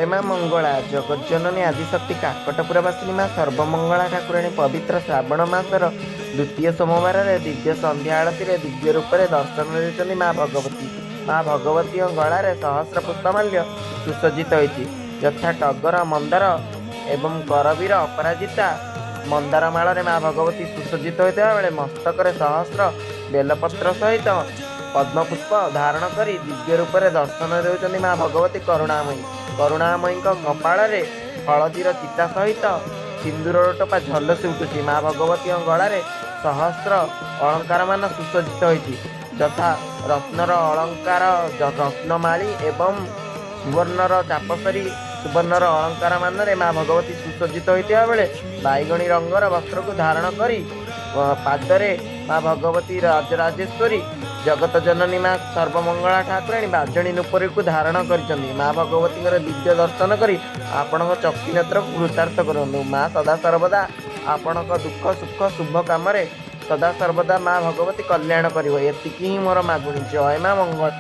हे माँ मंगला जगज्जननी आदिशक्ति काकटपुरवासिनी माँ सर्वमंगला ठाकुराणी पवित्र श्रावण मासर द्वितीय सोमवार दिव्य संध्या आळती दिव्य रूप से दर्शन देते माँ भगवती। माँ भगवती गलार सहस्र पुष्पमाल्य सुसज्जित होती यथा टगर मंदार एवं करवीर अपराजिता मंदार माल माँ भगवती सुसज्जित होता बेले मस्तक सहस्र बेलपत्र सहित पद्मपुष्प धारण करी दिव्य रूप से दर्शन देउछन्ति माँ भगवती करुणामयी। करुणामयी कपाल हलदीर चिता सहित सिंदूर टोपा झलसी उठुची। माँ भगवती गलार सहस्र अलंकार मान सुसज्जित होती यथा रत्नर अलंकार रत्नमाली एवं सुवर्णर चापसरी सुवर्णर अलंकार मान माँ भगवती सुसज्जित होता बेले बैगणी रंगर वस्त्र को धारण करी पादरे माँ भगवती राजराजेश्वरी जगत जननी माँ सर्वमंगला ठाकुराणी बाजणी नुपुरी को धारण करिसेंति। माँ भगवती दिव्य दर्शन करी आपण चक्षु नेत्र को कृतार्थ करंतु। माँ सदा सर्वदा आपण दुख सुख शुभ काम सदा सर्वदा माँ भगवती कल्याण करिव। एतिकी ही मोर मागुणी। जय माँ मंगल।